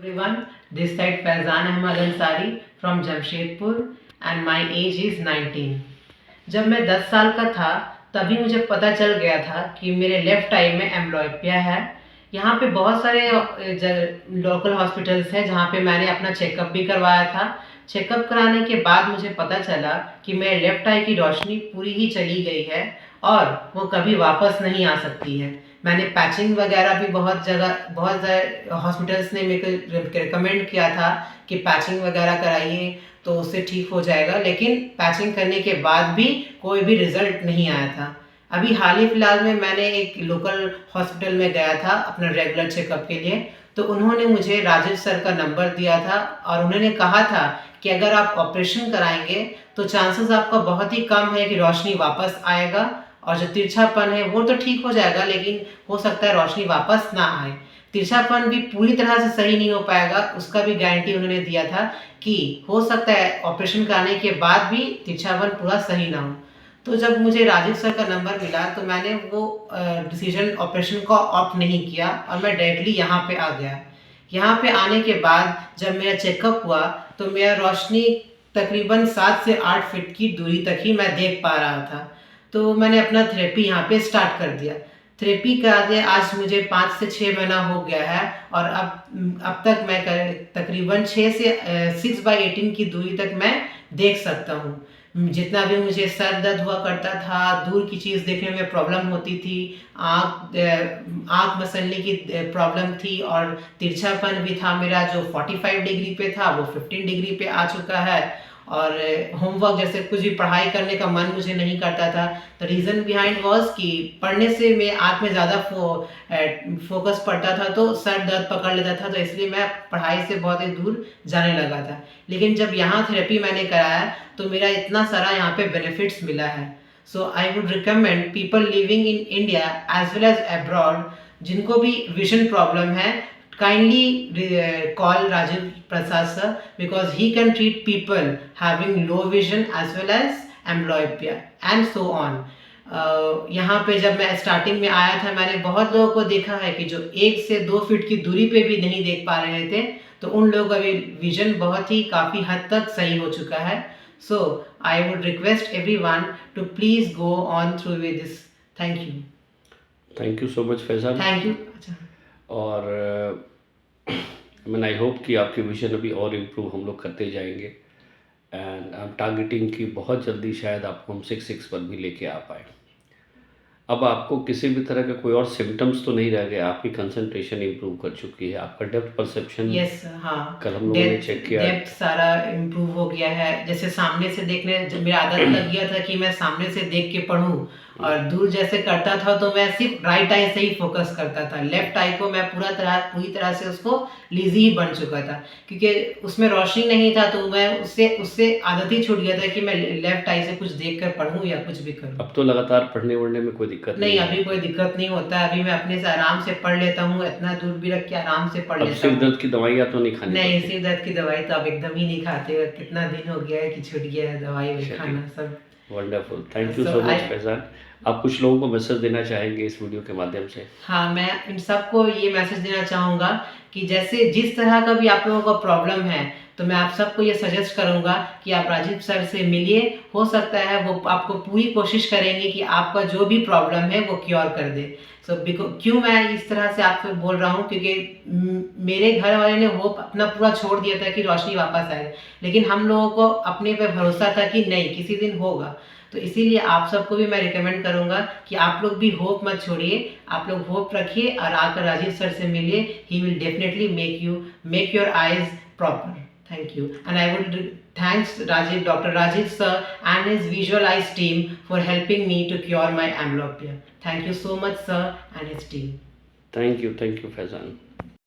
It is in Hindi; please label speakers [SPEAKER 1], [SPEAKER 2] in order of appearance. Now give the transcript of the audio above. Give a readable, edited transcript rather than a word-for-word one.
[SPEAKER 1] Everyone, this side Faizan Ahmad Ansari from Jamshedpur and my age is 19. जब मैं 10 साल का था तभी मुझे पता चल गया था कि मेरे लेफ्ट आई में एम्ब्लॉयपिया है। यहाँ पे बहुत सारे लोकल हॉस्पिटल्स हैं जहाँ पे मैंने अपना चेकअप भी करवाया था। चेकअप कराने के बाद मुझे पता चला कि मेरे लेफ्ट आई की रोशनी पूरी ही चली गई है और वो कभी वापस नहीं आ सकती है। मैंने पैचिंग वगैरह भी बहुत हॉस्पिटल्स ने मेरे को रिकमेंड किया था कि पैचिंग वगैरह कराइए तो उससे ठीक हो जाएगा, लेकिन पैचिंग करने के बाद भी कोई भी रिजल्ट नहीं आया था। अभी हाल ही फिलहाल में मैंने एक लोकल हॉस्पिटल में गया था अपना रेगुलर चेकअप के लिए, तो उन्होंने मुझे राजेश सर का नंबर दिया था और उन्होंने कहा था कि अगर आप ऑपरेशन कराएंगे तो चांसेस आपका बहुत ही कम है कि रोशनी वापस आएगा और जो तिरछापन है वो तो ठीक हो जाएगा, लेकिन हो सकता है रोशनी वापस ना आए। तिरछापन भी पूरी तरह से सही नहीं हो पाएगा, उसका भी गारंटी उन्होंने दिया था कि हो सकता है ऑपरेशन कराने के बाद भी तिरछापन पूरा सही ना हो। तो जब मुझे राजीव सर का नंबर मिला तो मैंने वो डिसीजन ऑपरेशन का ऑप्ट नहीं किया और मैं डायरेक्टली यहाँ पे आ गया। यहाँ पे आने के बाद जब मेरा चेकअप हुआ तो मेरा रोशनी तकरीबन 7 से 8 फीट की दूरी तक ही मैं देख पा रहा था। तो मैंने अपना थेरेपी यहाँ पे स्टार्ट कर दिया। थेरेपी कराते आज मुझे 5 से 6 महीना हो गया है और अब तक मैं तकरीबन 6 से 6/18 की दूरी तक मैं देख सकता हूँ। जितना भी मुझे सर दर्द हुआ करता था, दूर की चीज़ देखने में प्रॉब्लम होती थी, आँख मसलने की प्रॉब्लम थी और तिरछापन भी था मेरा जो 45 डिग्री पे था वो 15 डिग्री पे आ चुका है। और होमवर्क जैसे कुछ भी पढ़ाई करने का मन मुझे नहीं करता था। द रीज़न बिहाइंड वॉज कि पढ़ने से मैं आँख में ज़्यादा फोकस पड़ता था तो सर दर्द पकड़ लेता था, तो इसलिए मैं पढ़ाई से बहुत ही दूर जाने लगा था। लेकिन जब यहाँ थेरेपी मैंने कराया तो मेरा इतना सारा यहाँ पे बेनिफिट्स मिला है। So I would recommend people living in India as well as abroad जिनको भी विजन प्रॉब्लम है, kindly call Rajiv Prasad sir because he can treat people having low vision as well as amblyopia and so on. यहाँ पे जब मैं स्टार्टिंग में आया था मैंने बहुत लोगों को देखा है कि जो 1 से 2 फीट की दूरी पे भी नहीं देख पा रहे थे, तो उन लोगों का भी विजन बहुत ही काफ़ी हद तक सही हो चुका है। So I would request everyone to please go on through with this. Thank you
[SPEAKER 2] so much Faizan.
[SPEAKER 1] Thank you.
[SPEAKER 2] और आई होप कि आपके विजन अभी और इम्प्रूव हम लोग करते जाएंगे एंड आई एम टारगेटिंग कि बहुत जल्दी शायद आपको हम 6 पर भी लेके आ पाए। अब आपको किसी भी तरह का कोई और सिम्टम्स तो नहीं रह गया, आपकी कंसंट्रेशन इम्प्रूव कर चुकी है, आपका डेप्थ परसेप्शन
[SPEAKER 1] हाँ,
[SPEAKER 2] कल हम लोगों ने चेक किया,
[SPEAKER 1] डेप्थ सारा इम्प्रूव हो गया है। जैसे सामने से देखने जब मेरा आदत लग गया था कि मैं सामने से देख के पढूं और दूर जैसे करता था तो मैं सिर्फ राइट आई से ही फोकस करता था, लेफ्ट आई को मैं पूरी तरह से उसको लीजी ही बन चुका था क्योंकि उसमें रोशनी नहीं था, तो मैं उससे आदत ही छूट गया था कि मैं लेफ्ट आई से कुछ देख कर पढूं या कुछ भी करूं।
[SPEAKER 2] अब तो लगातार पढ़ने वढ़ने में कोई दिक्कत
[SPEAKER 1] नहीं, अभी कोई दिक्कत नहीं होता है। अभी मैं अपने से आराम से पढ़ लेता हूँ, इतना दूर भी रख के आराम से पढ़ लेता हूँ।
[SPEAKER 2] सिर दर्द की दवाइयाँ तो नहीं खानी?
[SPEAKER 1] नहीं, सिर दर्द की दवाई तो अब एकदम ही नहीं खाते। कितना दिन हो गया है कि छूट गया है दवाई खाना सब।
[SPEAKER 2] Wonderful, thank you so much Faizan. आप कुछ लोगों को मैसेज देना चाहेंगे इस वीडियो के माध्यम से?
[SPEAKER 1] हाँ, मैं इन सबको ये मैसेज देना चाहूँगा कि जैसे जिस तरह का भी आप लोगों का प्रॉब्लम है तो मैं आप सबको ये सजेस्ट करूँगा कि आप राजीव सर से मिलिए। हो सकता है वो आपको पूरी कोशिश करेंगे कि आपका जो भी प्रॉब्लम है वो क्योर कर दे। क्यों मैं इस तरह से आपको बोल रहा हूँ क्योंकि मेरे घर वाले ने होप अपना पूरा छोड़ दिया था कि रोशनी वापस आए, लेकिन हम लोगों को अपने पे भरोसा था कि नहीं किसी दिन होगा। तो इसीलिए आप सबको भी मैं रिकमेंड करूंगा कि आप लोग भी होप मत छोड़िए, आप लोग होप रखिए और आकर राजीव सर से मिलिए। He will definitely make your eyes proper. Thank you, and I would thanks Dr. Rajiv sir and his Visual Eyes team for helping me to cure my amblyopia. Thank you so much, sir, and his team.
[SPEAKER 2] Thank you, Faizan.